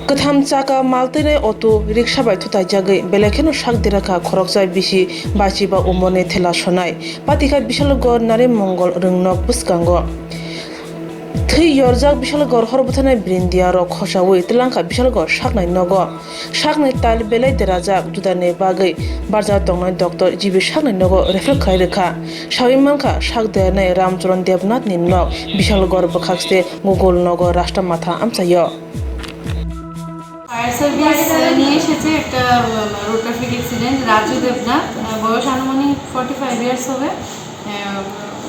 Katham chaka maltene auto riksha bai Thuthai jagai belekeno shak diraka khoroksa bisi bachi ba umone thela sonai Phatikha Bishalgarh nare mongol rungnok buskango Rwjagwi Bishalgarh horbuthane brindia ro khosawi tilangka Bishalgarh saknai nogo saknai tal belai derajak judane bagai barja tongnai doctor jibi saknai nogo refer khai rekha sawimanka sak denai Ramcharan Devnath ni nok Bishalgarh bokhaste Google nogo rashtra matha amchayo fire service নিয়ে এসেছে একটা road traffic accident Raju Debnath বয়স আনুমানিক 45 years হবে।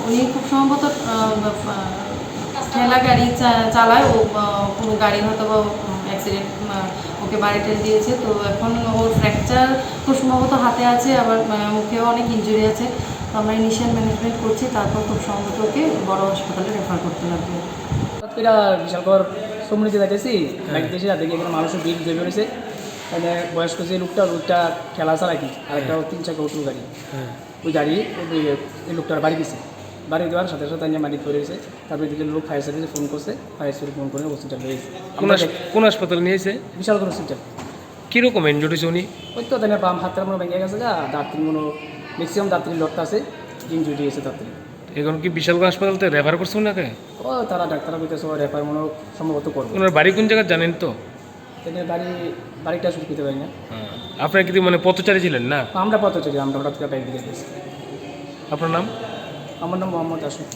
উনি খুব সম্ভবত ঠেলা গাড়ি চালায় ও কোনো গাড়ি হয়তো বা অ্যাক্সিডেন্ট ওকে বাড়ি টেনে দিয়েছে। তো এখন ওর ফ্র্যাকচার খুব সম্ভবত হাতে আছে, আবার মুখেও অনেক ইনজুরি আছে। তো আমরা ইনিশিয়াল ম্যানেজমেন্ট করছি, তারপর খুব সম্ভবত ওকে বড় হাসপাতালে রেফার করতে লাগবে। বিশালগড় সমৃদ্ধি যাইতেছি বাইকতে এসে দেখি এখানে মানুষের ভিড় জমে রয়েছে। মানে বয়স্ক যে লোকটা খেলা চালায় কি আর একটা 3 চাকা অটো গাড়ি, ওই গাড়ি এই লোকটার বাড়ি দিছে। বাড়ি দেওয়ার সাথে সাথে মাটি করে রয়েছে। তারপরে দিকে লোক ফায়ার সার্ভিসে ফোন করছে, ফায়ার সার্ভিস ফোন করে হসপিটাল হয়েছে। কোন হাসপাতাল নিয়েছে? বিশালগড় হসপিটাল। কীরকম ইনজুরি উনি? ওই তো তাই বাম হাতটার মনে ভেঙে গেছে, দাঁতরি মনে ম্যাক্সিমাম দাঁতরি লটটা আছে, ইনজুরি হয়েছে দাঁতরি। এখন কি বিশালগড় হাসপাতালতে রেফার করছে ওনাকে? ও তারা ডাক্তাররা বলতেছে রেফার মনে সম্ভবত করবে। ওনার বাড়ি কোন জায়গায় জানেন তো? এদের বাড়িটা শুরু করতে পারি না। আপনার কি মানে পথচারী ছিলেন না? আমরা পথচারী, আমরা হঠাৎ করে বাইক দিকে গেছি। আপনার নাম? আমার নাম মোহাম্মদ আসুফ।